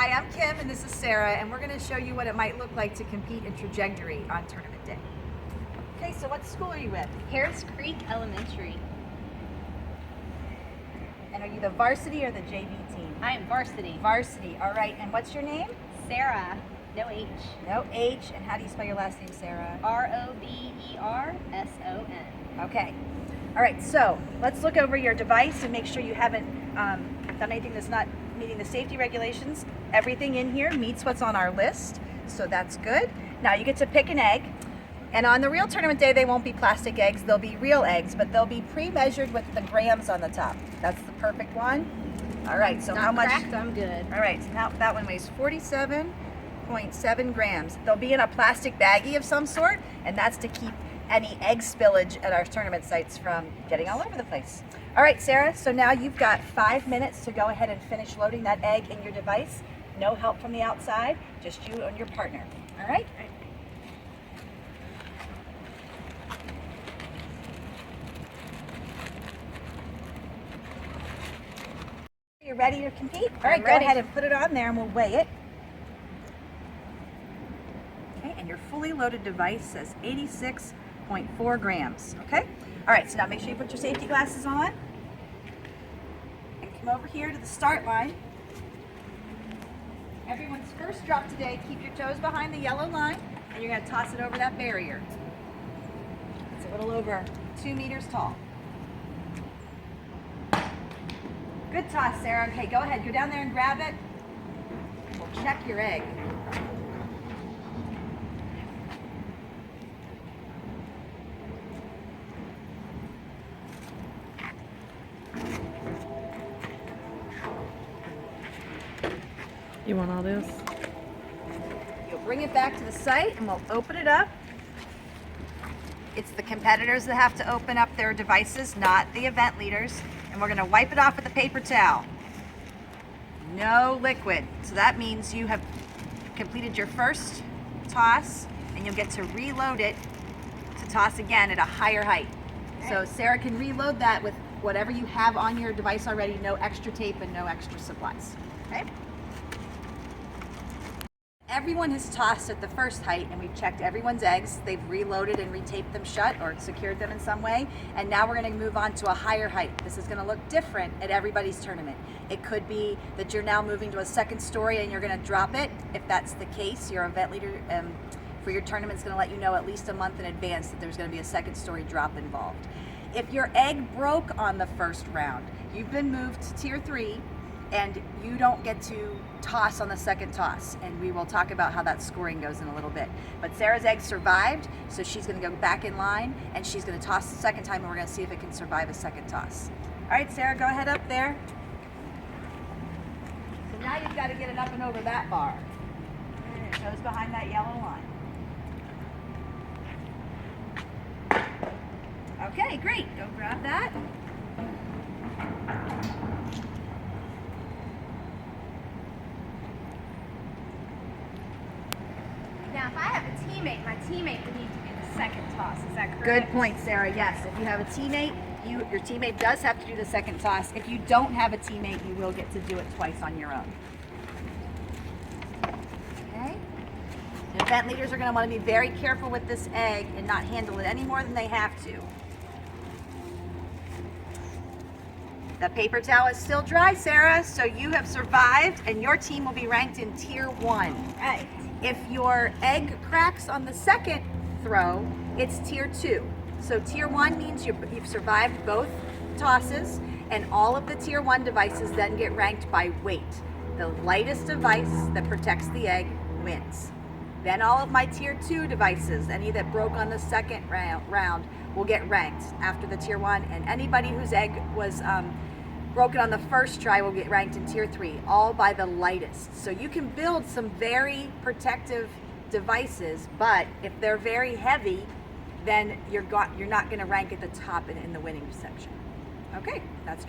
Hi, I'm Kim and this is Sarah, and we're going to show you what it might look like to compete in Trajeggtory on tournament day. Okay, so what school are you with? Harris Creek Elementary. And are you the varsity or the JV team? I am varsity. Varsity, all right. And what's your name? Sarah. No H. No H. And how do you spell your last name, Sarah? Roberson. Okay. All right, so let's look over your device and make sure you haven't done anything that's not meeting the safety regulations. Everything in here meets what's on our list, so that's good. Now you get to pick an egg, and on the real tournament day they won't be plastic eggs, they'll be real eggs, but they'll be pre-measured with the grams on the top. That's the perfect one. All right, so Not how much? cracked, I'm good. All right, so now that one weighs 47.7 grams. They'll be in a plastic baggie of some sort, and that's to keep any egg spillage at our tournament sites from getting all over the place. All right, Sarah, so now you've got 5 minutes to go ahead and finish loading that egg in your device. No help from the outside, just you and your partner. All right? You're ready to compete? All right, I'm go ready. ahead and put it on there and we'll weigh it. Okay, and your fully loaded device says 86.4 grams, okay? All right, so now make sure you put your safety glasses on and come over here to the start line. Everyone's first drop today, keep your toes behind the yellow line, and you're gonna toss it over that barrier. It's a little over 2 meters tall. Good toss, Sarah. Okay, go ahead, go down there and grab it. We'll check your egg. You want all this? You'll bring it back to the site and we'll open it up. It's the competitors that have to open up their devices, not the event leaders. And we're gonna wipe it off with a paper towel. No liquid. So that means you have completed your first toss and you'll get to reload it to toss again at a higher height. So Sarah can reload that with whatever you have on your device already, no extra tape and no extra supplies. Okay? Everyone has tossed at the first height and we've checked everyone's eggs. They've reloaded and retaped them shut or secured them in some way. And now we're gonna move on to a higher height. This is gonna look different at everybody's tournament. It could be that you're now moving to a second story and you're gonna drop it. If that's the case, your event leader for your tournament's gonna let you know at least a month in advance that there's gonna be a second story drop involved. If your egg broke on the first round, you've been moved to tier 3, and you don't get to toss on the second toss. And we will talk about how that scoring goes in a little bit. But Sarah's egg survived, so she's gonna go back in line and she's gonna toss the second time and we're gonna see if it can survive a second toss. All right, Sarah, go ahead up there. So now you've gotta get it up and over that bar. And it goes behind that yellow line. Okay, great, go grab that. Now, if I have a teammate, my teammate would need to do the second toss. Is that correct? Good point, Sarah. Yes, if you have a teammate, your teammate does have to do the second toss. If you don't have a teammate, you will get to do it twice on your own. Okay? The event leaders are going to want to be very careful with this egg and not handle it any more than they have to. The paper towel is still dry, Sarah, so you have survived and your team will be ranked in tier 1. Right. If your egg cracks on the second throw, it's tier 2. So tier 1 means you've survived both tosses, and all of the tier 1 devices then get ranked by weight. The lightest device that protects the egg wins. Then all of my tier 2 devices, any that broke on the second round, will get ranked after the tier 1, and anybody whose egg was broken on the first try will get ranked in tier 3, all by the lightest. So you can build some very protective devices, but if they're very heavy, then you're not going to rank at the top in the winning section. Okay, that's true.